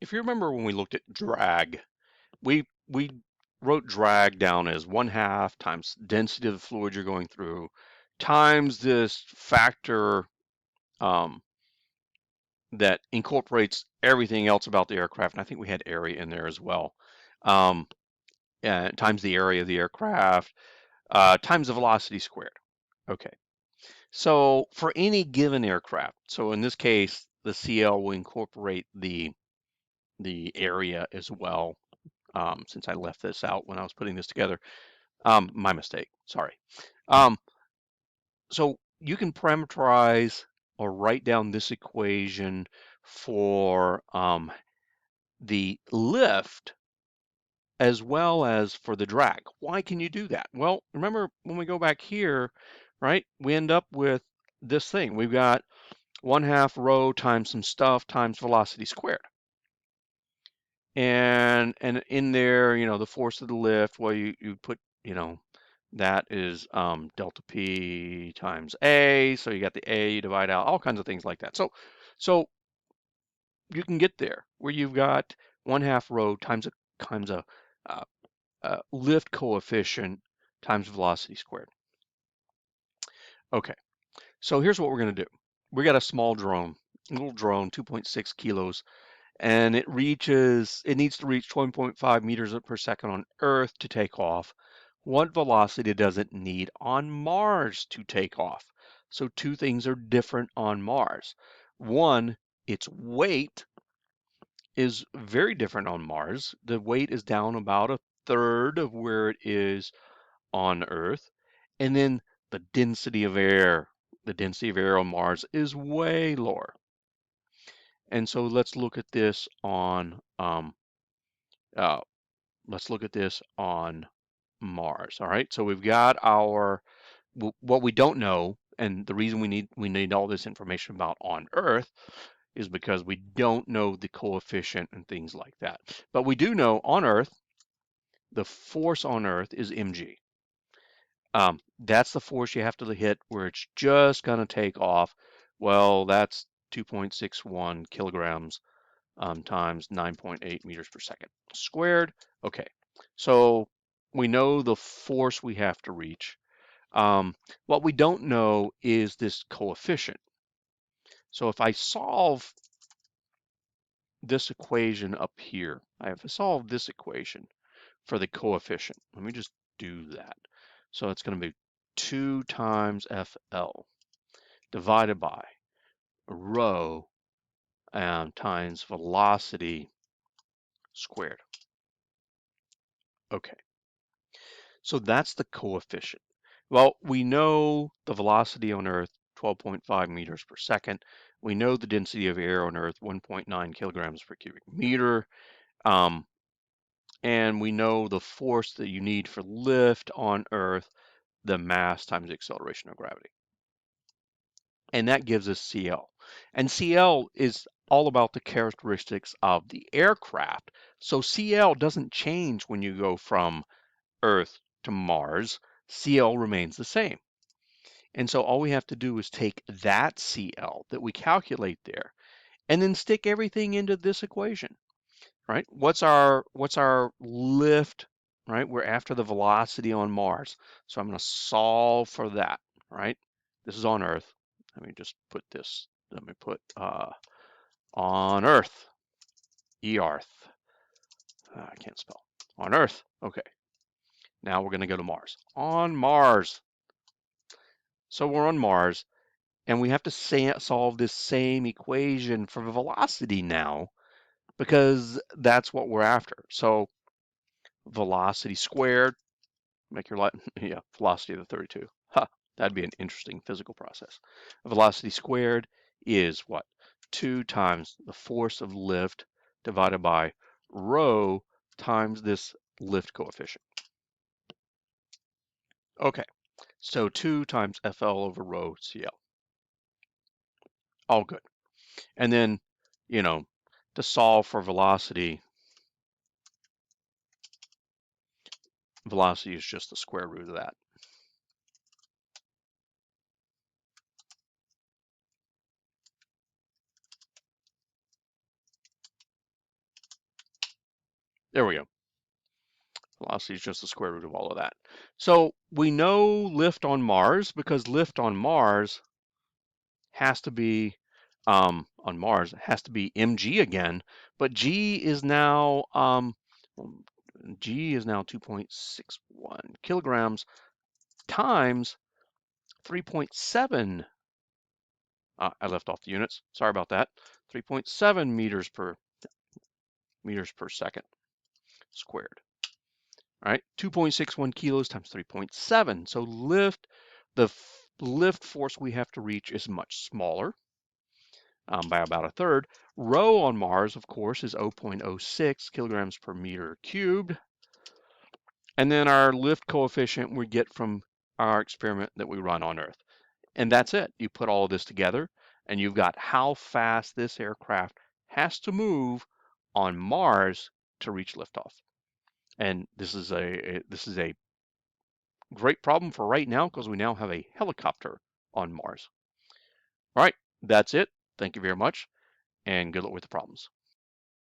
If you remember when we looked at drag, we wrote drag down as 1/2 times density of the fluid you're going through times this factor um, that incorporates everything else about the aircraft. And I think we had area in there as well. Um, times the area of the aircraft times the velocity squared. Okay. So for any given aircraft, so in this case, the CL will incorporate the area as well. Since I left this out when I was putting this together, my mistake. Sorry. Um, so you can parameterize or write down this equation for the lift as well as for the drag. Why can you do that? Well, remember when we go back here, right? We end up with this thing. We've got 1/2 rho times some stuff times velocity squared. And in there, the force of the lift, well, you put, that is delta P times A. So you got the A, you divide out all kinds of things like that. So you can get there where you've got 1/2 rho times a lift coefficient times velocity squared. Okay, so here's what we're going to do. We got a small drone, a little drone, 2.6 kilos, and it needs to reach 20.5 meters per second on Earth to take off. What velocity does it need on Mars to take off? So two things are different on Mars. One, its weight is very different on Mars. The weight is down about a third of where it is on Earth. And then the density of air. The density of air on Mars is way lower. And so uh, let's look at this on Mars. All right. So we've got what we don't know, and the reason we need all this information about on Earth is because we don't know the coefficient and things like that. But we do know on Earth, the force on Earth is mg. That's the force you have to hit where it's just going to take off. Well, that's 2.61 kilograms times 9.8 meters per second squared. Okay, so we know the force we have to reach. What we don't know is this coefficient. So if I solve this equation up here, I have to solve this equation for the coefficient. Let me just do that. So it's going to be 2 times FL divided by rho times velocity squared. Okay, so that's the coefficient. Well, we know the velocity on Earth, 12.5 meters per second. We know the density of air on Earth, 1.9 kilograms per cubic meter. Um, and we know the force that you need for lift on Earth, the mass times the acceleration of gravity. And that gives us CL. And CL is all about the characteristics of the aircraft. So CL doesn't change when you go from Earth to Mars. CL remains the same. And so all we have to do is take that CL that we calculate there and then stick everything into this equation, right? What's our lift, right? We're after the velocity on Mars. So I'm going to solve for that, right? This is on Earth. Let me just put this, let me put on Earth, E-Arth. I can't spell. On Earth. Okay. Now we're going to go to Mars. On Mars. So we're on Mars, and we have to solve this same equation for velocity now because that's what we're after. So velocity squared, make your life, yeah, velocity of the 32. Huh, that'd be an interesting physical process. Velocity squared is what? 2 times the force of lift divided by rho times this lift coefficient. Okay, so 2 times FL over rho CL. All good. And then, you know, to solve for velocity is just the square root of that. There we go. Velocity is just the square root of all of that. So we know lift on Mars because lift on Mars has to be mg again, but g is now 2.61 kilograms times 3.7. I left off the units. Sorry about that. 3.7 meters per second squared. All right, 2.61 kilos times 3.7. So the lift force we have to reach is much smaller, by about a third. Rho on Mars, of course, is 0.06 kilograms per meter cubed. And then our lift coefficient we get from our experiment that we run on Earth. And that's it. You put all of this together, and you've got how fast this aircraft has to move on Mars to reach liftoff. And this is a great problem for right now because we now have a helicopter on Mars. All right, that's it. Thank you very much, and good luck with the problems.